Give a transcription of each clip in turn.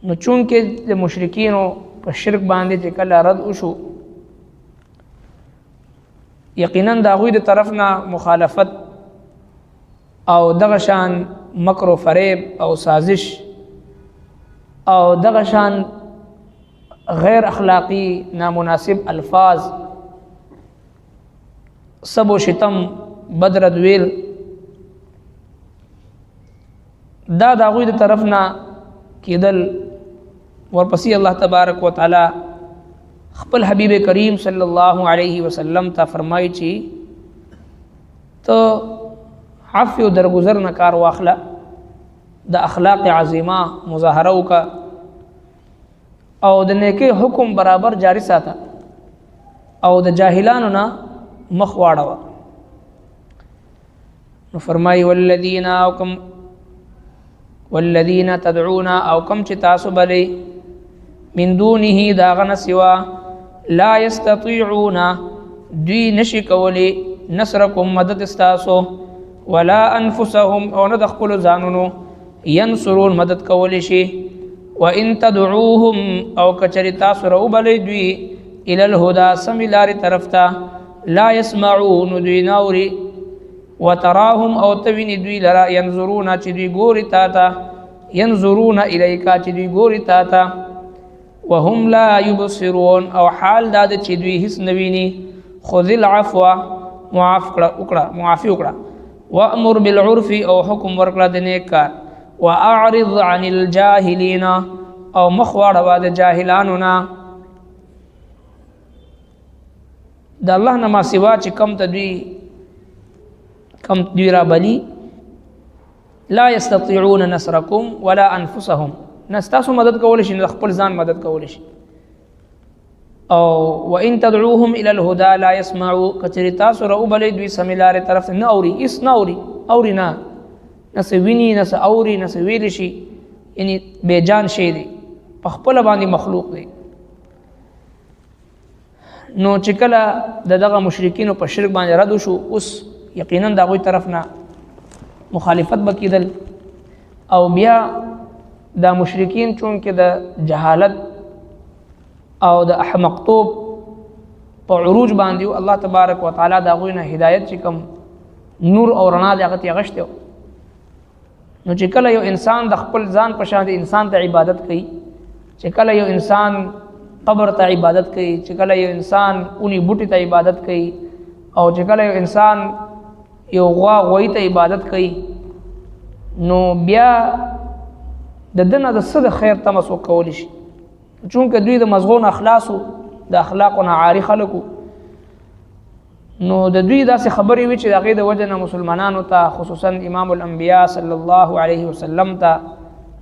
نو چونکې د مشرکینو په شرک باندې چې کله رد وشو یقینا د هغوی د طرف نه مخالفت او دغه شان مکر و فریب او سازش او دغه شان غیر اخلاقی نامناسب الفاظ سب و شتم بدرد ویل دا د هغوی د طرف نه کېدل. ورپسې الله تبارک و تعالی خپل حبیب کریم صلی الله علیه وسلم ته فرمایي چې ته عفو او درگذر نه کار واخله، د اخلاق عظیمه مظاهره وکړه او د نیکۍ حکم برابر جاری ساته او د جاهلانو نه مخ واړوه. نو فرمایي والذین تدعون او کم چې تاسو بلې من دونه داغه نه سوا لا یستطیعون دوی نشي کولی نصرکم مدد استاسو ولا انفسهم او نه د خپلو ځانونو ینصرون مدد کولی شي. وان تدعوهم او کچری تاسو راوبلئ دوی الی الهدى سمې لارې طرف ته لا یسمعون دوی ناوري وتراهم او تویني دوی لرا ینظرون چې دوی ګوري تا ته ینظرون الیکا چې دوی ګوري تا ته وهم لا یبصرون او حال دا چې دوی هیڅ نویني. خذ العفو معافي وکړه وامر بالعرف او حکم ورکړه د نیک کار واعرض عن الجاهلین او مخ واړوه د جاهلانو نه. د الله نه ما سوا چې کم دوی را بلی لا یستطيعون نصرکم ولا انفسهم نستاسو مدد کولی شي نه خپل ځان مدد کولی شي. او وان تدعوهم الى الهدى لا يسمعوا کچری تاسو راوبلئ دوی سمې لارې طرف نه اوري هېڅ نه اوري نه څه ویني نه څه اوري نه څه ویلی شي، یعنی بېجان شی دی، په خپله باندې مخلوق دی. نو چې کله د دغه مشرکینو په شرک باندې رد وشو اوس یقینا د هغوی طرف نه مخالفت به کېدل او بیا دا مشرکین چونکې د جهالت او د احمقتوب په عروج باندې الله تبارک وتعالی د هغوی نه هدایت چې کوم نور او رڼا د هغه تې اغشتی. نو چې کله یو انسان د خپل ځان په شان د انسان ته عبادت کوي، چې کله یو انسان قبر ته عبادت کوي، چې کله یو انسان اونی بوټي ته عبادت کوي او چې کله یو انسان یو غوی ته عبادت کوي، نو بیا د دنه د څه د خیر تمه څوک کولی شي؟ چونکه دوی د مزغو نه خلاصو، د اخلاقو نه عاري خلکو، نو د دوی داسې خبرې وي چې د هغې د وجه نه مسلمانانو ته خصوصا امام الانبیا صلی الله علیه وسلم ته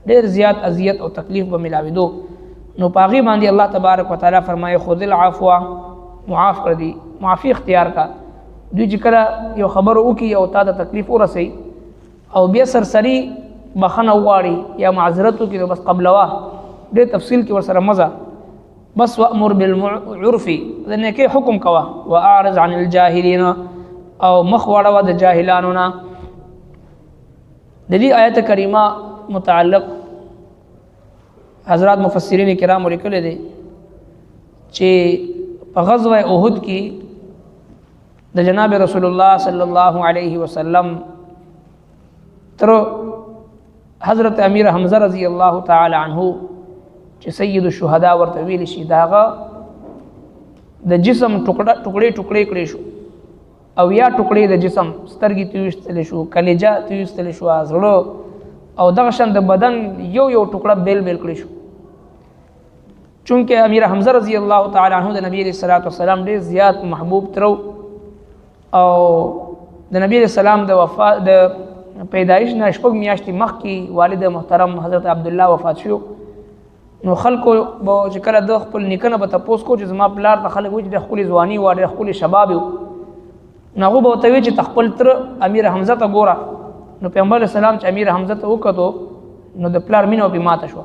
ډېر زیات اذیت او تکلیف به ملاوېدو. نو په هغې باندې الله تبارک وتعالی فرمایي خذ العفو معاف کړ دي، معافي اختیار کا. دوی چې کله یو خبر وکړي او تا ته تکلیف ورسوي او بیا سرسري بخنه وغواړي یا معذرت وکړي نو بس قبلوه، ډېر تفصیل کې ورسره مزه بس. وامر بالعرف د نیکۍ حکم کوه واعرض عن الجاهلین او مخ واړوه د جاهلانو نه. د دې آیت کریمه متعلق حضرات مفسرین کرام لیکلی دی چې په غزوه احد کې د جناب رسول الله صلی الله علیه وسلم تر حضرت امیر حمزه رضی الله تعالی عنه چې سید الشهدا ورته ویل شي، د هغه د جسم ټوکړې کړی شو او یا ټوکړې د جسم سترګې تیوستلی شو، کلیجه تیوستلی شو، زړه او دغه شان د بدن یو ټوکړه بیل کړی شو. چونکه امیر حمزه رضی الله تعالی عنه د نبی علیہ الصلوۃ والسلام ډېر زیات محبوب ترو او د نبی علیہ السلام د وفات د پیدایش نه شپږ میاشتې مخکې والد محترم حضرت عبدالله وفات شو. نو خلکو به چې کله د خپل نیکه نه به تپوس کو چې زما پلار ته خلک وایي چې د ښکلې ځواني وه، ډېر ښکلې شباب و، نو هغوی به ورته وایي چې ته خپل تره امیر حمزه ته ګوره. نو پیغمبر علیه السلام چې امیر حمزه ته وکتو نو د پلار مینه پرې ماته شوه.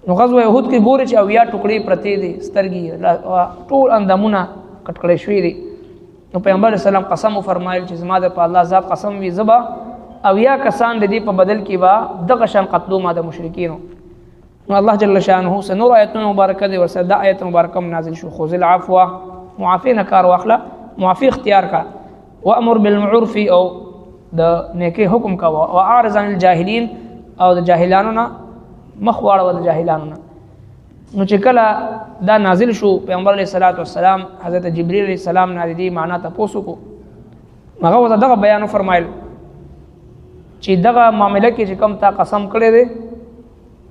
نو غزوه احد کې ګوري چې اویا ټوکړې پرتې دي، سترګې ټول اندامونه کټ کړی شوي دي. نو پیغمبر علیه السلام قسم وفرمایل چې زما د په الله ذات قسم وي زه به اویا کسان د دې په بدل کې به دغه شان قتلو ما د مشرکینو. نو الله جل شانه سنور آیتونه مبارکه دی ورسره دا آیت مبارکه نازل شو خذ العفو معافی نه کار واخله معافی اختیار کا وامر بالمعروف او د نیکی حکم کا واعرض عن الجاهلین او د جاهلانو نه مخ واړه د جاهلانو نه. نو چې کله دا نازل شو پیغمبر علیه الصلاۃ والسلام حضرت جبرئیل علیه السلام نه دې معنا تاسو کو هغه دغه بیان فرمایل چې دغه معاملې کې چې کوم تا قسم کړی دی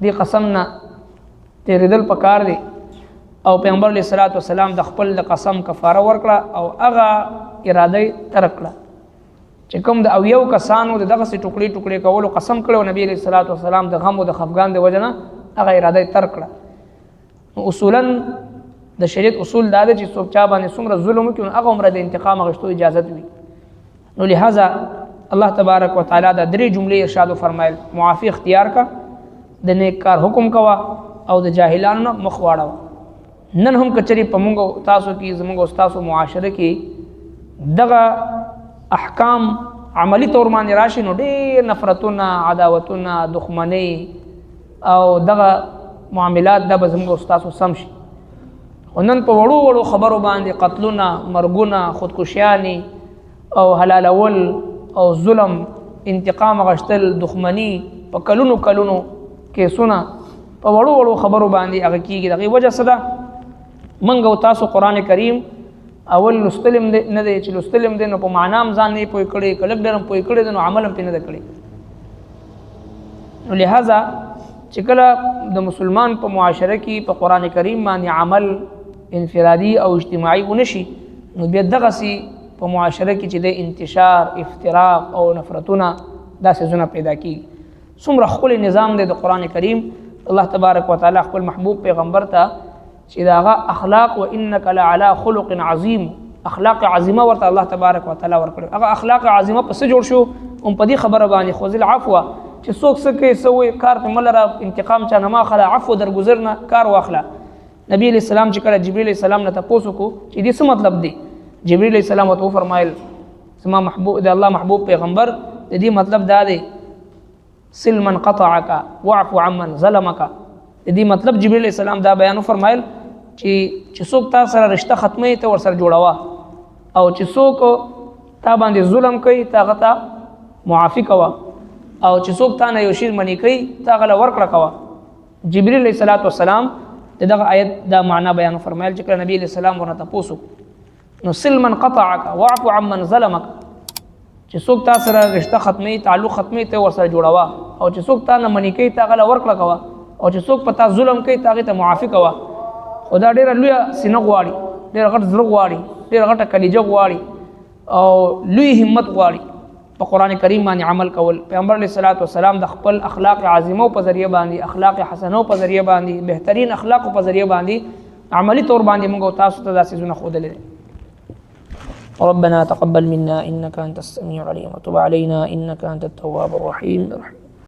دی قسم نه تیرېدل پکار دی او پیغمبر علیه الصلاۃ والسلام د خپل قسم کفاره ورکړه او هغه اراده ترک کړه چې کوم د او یو کسانو دغه سي ټوکړي ټوکړي کولو قسم کړو نبی علیه الصلاۃ والسلام د غم او د خفګان د وجنه هغه اراده ترک کړه. اصولا د شریعت اصول دا دی چې څوک چا باندې څومره ظلم وکړي هغه عمره د انتقام غوښتو اجازه وي. نو لہذا الله تبارک وتعالى دا درې جملې ارشاد فرمایل معافی اختیار کا د نیک کار حکم کوا او د جاهلانو مخ واړه. نن هم کچري پمونګو تاسو کې زمونږ تاسو معاشره کې دغه احکام عملی طور باندې راشي نو ډېر نفرتونه عداوتونه دښمنۍ او دغه معاملات د زمونږ تاسو سم شي. نن په وړو وړو خبرو باندې قتلونه مرګونه خودکشیانی او حلالول او ظلم انتقام غشتل دښمنی په کلونو کلونو کیسونه په وړو وړو خبرو باندې هغه کیږي. دغه وجه څه ده منګ او تاسو قران کریم اول لستلم نه دی چې لستلم دی نو په معنام ځان نه پوي کړي کلک ډرم پوي کړي نو عمل هم پینې نه کړي. نو لہذا چې کله د مسلمان په معاشره کې په قران کریم باندې عمل انفرادي او اجتماعي ونشي نو بیا دغه سي په معاشره کې چې د انتشار افتراق او نفرتونه داسې زونه پیدا کیږي. څومره خپل نظام دی د قران کریم الله تبارک وتعالى خپل محبوب پیغمبر ته چې داغه اخلاق وانک لعلى خلق عظیم اخلاق عظیمه ورته الله تبارک وتعالى ورکړي. هغه اخلاق عظیمه پس جوړ شو هم په دې خبره باندې خذ العفو چې څوک څه کوي سوې کار ته ملره انتقام چا نه ماخله عفو درگذرنه کار واخله. نبی علیہ السلام چې کله جبرئیل علیہ السلام نه تاسو کو چې دې څه مطلب دی جبرئیل علیہ السلام ته فرمایل سما محبوب د الله محبوب پیغمبر د دې مطلب دا دی سل من قطعك واعف عمن ظلمك. د دې مطلب جبرئیل علیہ السلام دا بیان فرمایل چې څوک تا سره رشتہ ختمه ته ور سره جوړوا او چې څوک تا باندې ظلم کوي تا غتا معافي کوا او چې څوک تا نه یو شی منی کوي تا غلا ورکړه کوا. جبرئیل علیہ السلام دغه آیت دا معنا بیان فرمایل چې کله نبی علیہ السلام ورته پوسو نو سل من قطعك واعف عمن ظلمك چې څوک تا سره رشتہ ختمي تعلق ختمي ته ور سره جوړوا او چې څوک تا نه منی کوي تا غلا ورکړه کوا او چې څوک پتا ظلم کوي تا ته معافي کوا. خدا ډیره لوی سینه غواړي ډیره غټ زړه غواړي ډیره غټه کلیجه غواړي او لوی همت غواړي په قران کریم باندې عمل کول. پیغمبر علیه الصلاۃ والسلام د خپل اخلاق عظیمه په ذریعہ باندې اخلاق حسنه په ذریعہ باندې بهترین اخلاق په ذریعہ باندې عملی طور باندې موږ تاسو ته داسې زونه خو دلې. ربنا تقبل منا انك انت السميع العليم وتب علينا انك انت التواب الرحيم.